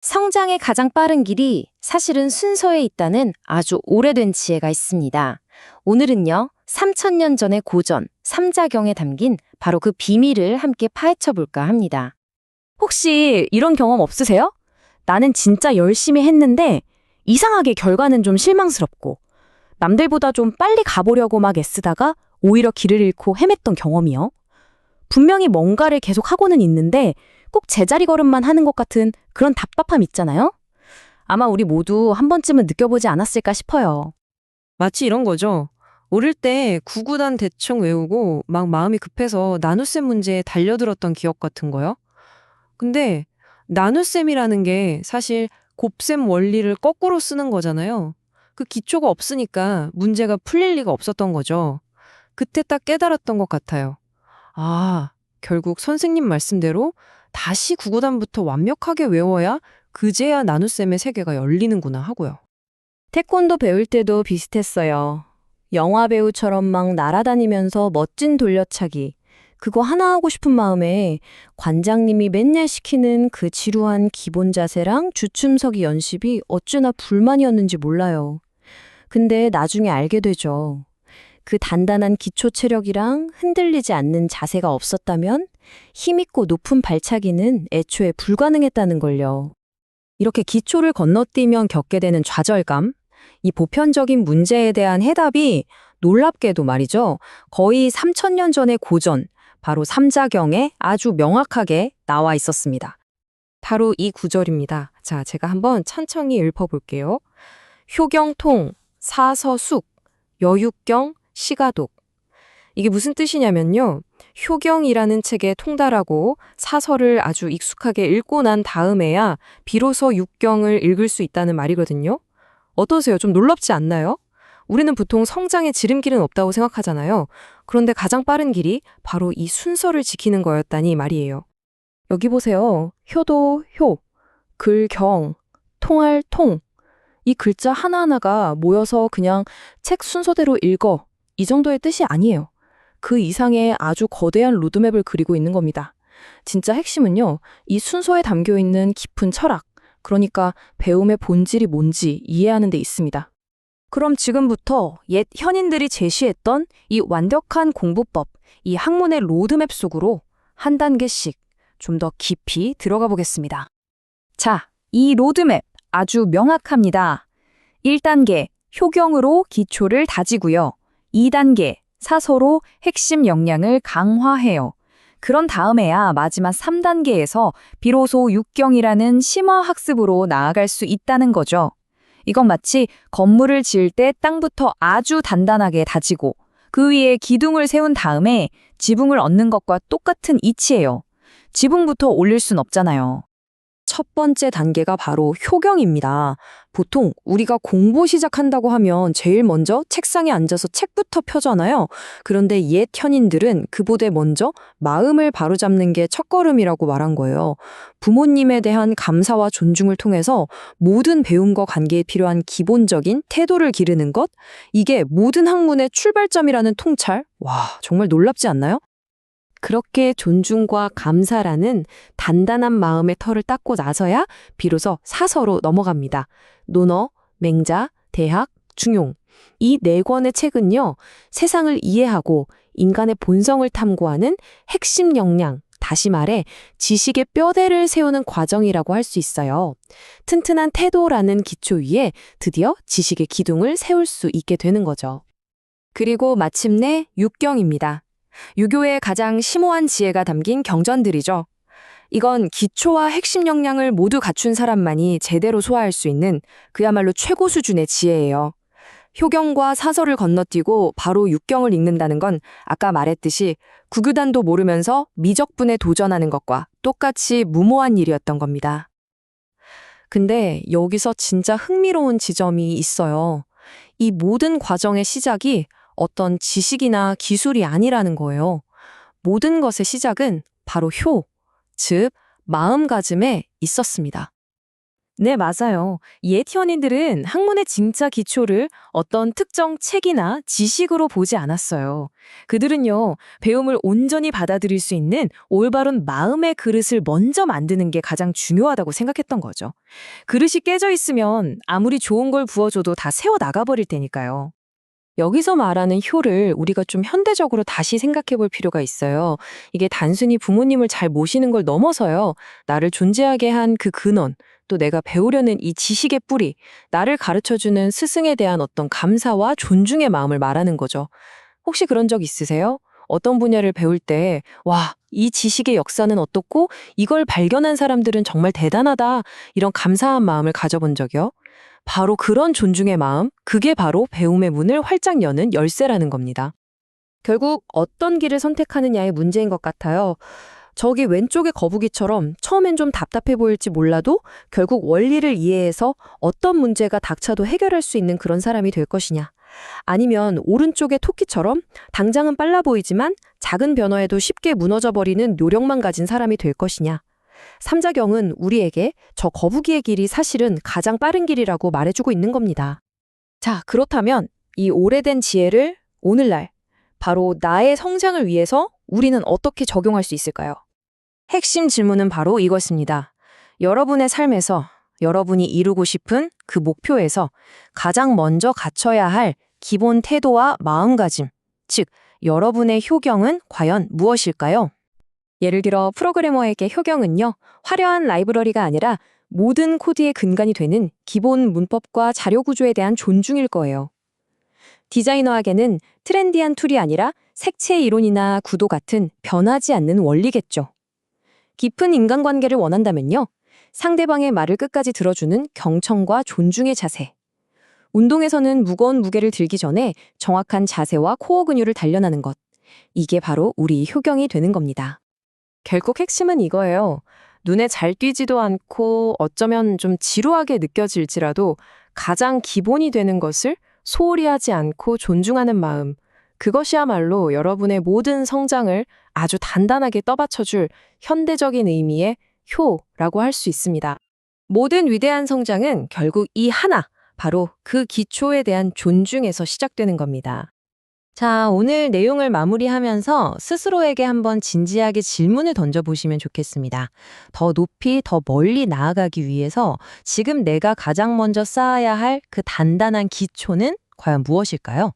성장의 가장 빠른 길이 사실은 순서에 있다는 아주 오래된 지혜가 있습니다. 오늘은요, 3000년 전의 고전, 삼자경에 담긴 바로 그 비밀을 함께 파헤쳐 볼까 합니다. 혹시 이런 경험 없으세요? 나는 진짜 열심히 했는데 이상하게 결과는 좀 실망스럽고 남들보다 좀 빨리 가보려고 막 애쓰다가 오히려 길을 잃고 헤맸던 경험이요. 분명히 뭔가를 계속 하고는 있는데 꼭 제자리 걸음만 하는 것 같은 그런 답답함 있잖아요? 아마 우리 모두 한 번쯤은 느껴보지 않았을까 싶어요. 마치 이런 거죠. 어릴 때 구구단 대충 외우고 막 마음이 급해서 나눗셈 문제에 달려들었던 기억 같은 거요. 근데 나눗셈이라는 게 사실 곱셈 원리를 거꾸로 쓰는 거잖아요. 그 기초가 없으니까 문제가 풀릴 리가 없었던 거죠. 그때 딱 깨달았던 것 같아요. 아, 결국 선생님 말씀대로 다시 구구단부터 완벽하게 외워야 그제야 나눗셈의 세계가 열리는구나 하고요. 태권도 배울 때도 비슷했어요. 영화 배우처럼 막 날아다니면서 멋진 돌려차기. 그거 하나 하고 싶은 마음에 관장님이 맨날 시키는 그 지루한 기본 자세랑 주춤서기 연습이 어찌나 불만이었는지 몰라요. 근데 나중에 알게 되죠. 그 단단한 기초 체력이랑 흔들리지 않는 자세가 없었다면 힘있고 높은 발차기는 애초에 불가능했다는 걸요. 이렇게 기초를 건너뛰면 겪게 되는 좌절감, 이 보편적인 문제에 대한 해답이 놀랍게도 말이죠. 거의 3000년 전의 고전, 바로 삼자경에 아주 명확하게 나와 있었습니다. 바로 이 구절입니다. 자, 제가 한번 천천히 읊어볼게요. 효경통, 사서숙, 여육경, 시가독. 이게 무슨 뜻이냐면요. 효경이라는 책에 통달하고 사서를 아주 익숙하게 읽고 난 다음에야 비로소 육경을 읽을 수 있다는 말이거든요. 어떠세요? 좀 놀랍지 않나요? 우리는 보통 성장의 지름길은 없다고 생각하잖아요. 그런데 가장 빠른 길이 바로 이 순서를 지키는 거였다니 말이에요. 여기 보세요. 효도 효, 글경, 통할 통. 이 글자 하나하나가 모여서 그냥 책 순서대로 읽어. 이 정도의 뜻이 아니에요. 그 이상의 아주 거대한 로드맵을 그리고 있는 겁니다. 진짜 핵심은요, 이 순서에 담겨 있는 깊은 철학, 그러니까 배움의 본질이 뭔지 이해하는 데 있습니다. 그럼 지금부터 옛 현인들이 제시했던 이 완벽한 공부법, 이 학문의 로드맵 속으로 한 단계씩 좀 더 깊이 들어가 보겠습니다. 자, 이 로드맵 아주 명확합니다. 1단계, 효경으로 기초를 다지고요. 2단계, 사서로 핵심 역량을 강화해요. 그런 다음에야 마지막 3단계에서 비로소 육경이라는 심화 학습으로 나아갈 수 있다는 거죠. 이건 마치 건물을 지을 때 땅부터 아주 단단하게 다지고 그 위에 기둥을 세운 다음에 지붕을 얻는 것과 똑같은 이치예요. 지붕부터 올릴 순 없잖아요. 첫 번째 단계가 바로 효경입니다. 보통 우리가 공부 시작한다고 하면 제일 먼저 책상에 앉아서 책부터 펴잖아요. 그런데 옛 현인들은 그보다 먼저 마음을 바로잡는 게 첫걸음이라고 말한 거예요. 부모님에 대한 감사와 존중을 통해서 모든 배움과 관계에 필요한 기본적인 태도를 기르는 것, 이게 모든 학문의 출발점이라는 통찰? 와, 정말 놀랍지 않나요? 그렇게 존중과 감사라는 단단한 마음의 털을 닦고 나서야 비로소 사서로 넘어갑니다. 논어, 맹자, 대학, 중용. 이 네 권의 책은요, 세상을 이해하고 인간의 본성을 탐구하는 핵심 역량, 다시 말해 지식의 뼈대를 세우는 과정이라고 할 수 있어요. 튼튼한 태도라는 기초 위에 드디어 지식의 기둥을 세울 수 있게 되는 거죠. 그리고 마침내 육경입니다. 유교의 가장 심오한 지혜가 담긴 경전들이죠. 이건 기초와 핵심 역량을 모두 갖춘 사람만이 제대로 소화할 수 있는 그야말로 최고 수준의 지혜예요. 효경과 사서를 건너뛰고 바로 육경을 읽는다는 건 아까 말했듯이 구교단도 모르면서 미적분에 도전하는 것과 똑같이 무모한 일이었던 겁니다. 근데 여기서 진짜 흥미로운 지점이 있어요. 이 모든 과정의 시작이 어떤 지식이나 기술이 아니라는 거예요. 모든 것의 시작은 바로 효, 즉 마음가짐에 있었습니다. 네, 맞아요. 옛 현인들은 학문의 진짜 기초를 어떤 특정 책이나 지식으로 보지 않았어요. 그들은요, 배움을 온전히 받아들일 수 있는 올바른 마음의 그릇을 먼저 만드는 게 가장 중요하다고 생각했던 거죠. 그릇이 깨져 있으면 아무리 좋은 걸 부어줘도 다 새어 나가버릴 테니까요. 여기서 말하는 효를 우리가 좀 현대적으로 다시 생각해 볼 필요가 있어요. 이게 단순히 부모님을 잘 모시는 걸 넘어서요. 나를 존재하게 한 그 근원, 또 내가 배우려는 이 지식의 뿌리, 나를 가르쳐주는 스승에 대한 어떤 감사와 존중의 마음을 말하는 거죠. 혹시 그런 적 있으세요? 어떤 분야를 배울 때, 와, 이 지식의 역사는 어떻고, 이걸 발견한 사람들은 정말 대단하다, 이런 감사한 마음을 가져본 적이요? 바로 그런 존중의 마음, 그게 바로 배움의 문을 활짝 여는 열쇠라는 겁니다. 결국 어떤 길을 선택하느냐의 문제인 것 같아요. 저기 왼쪽의 거북이처럼 처음엔 좀 답답해 보일지 몰라도 결국 원리를 이해해서 어떤 문제가 닥쳐도 해결할 수 있는 그런 사람이 될 것이냐. 아니면 오른쪽의 토끼처럼 당장은 빨라 보이지만 작은 변화에도 쉽게 무너져버리는 노력만 가진 사람이 될 것이냐. 삼자경은 우리에게 저 거북이의 길이 사실은 가장 빠른 길이라고 말해주고 있는 겁니다. 자, 그렇다면 이 오래된 지혜를 오늘날 바로 나의 성장을 위해서 우리는 어떻게 적용할 수 있을까요? 핵심 질문은 바로 이것입니다. 여러분의 삶에서 여러분이 이루고 싶은 그 목표에서 가장 먼저 갖춰야 할 기본 태도와 마음가짐, 즉 여러분의 효경은 과연 무엇일까요? 예를 들어 프로그래머에게 효경은요, 화려한 라이브러리가 아니라 모든 코드의 근간이 되는 기본 문법과 자료 구조에 대한 존중일 거예요. 디자이너에게는 트렌디한 툴이 아니라 색채 이론이나 구도 같은 변하지 않는 원리겠죠. 깊은 인간관계를 원한다면요, 상대방의 말을 끝까지 들어주는 경청과 존중의 자세. 운동에서는 무거운 무게를 들기 전에 정확한 자세와 코어 근육을 단련하는 것. 이게 바로 우리 효경이 되는 겁니다. 결국 핵심은 이거예요. 눈에 잘 띄지도 않고 어쩌면 좀 지루하게 느껴질지라도 가장 기본이 되는 것을 소홀히 하지 않고 존중하는 마음. 그것이야말로 여러분의 모든 성장을 아주 단단하게 떠받쳐줄 현대적인 의미의 효라고 할 수 있습니다. 모든 위대한 성장은 결국 이 하나, 바로 그 기초에 대한 존중에서 시작되는 겁니다. 자, 오늘 내용을 마무리하면서 스스로에게 한번 진지하게 질문을 던져보시면 좋겠습니다. 더 높이, 더 멀리 나아가기 위해서 지금 내가 가장 먼저 쌓아야 할 그 단단한 기초는 과연 무엇일까요?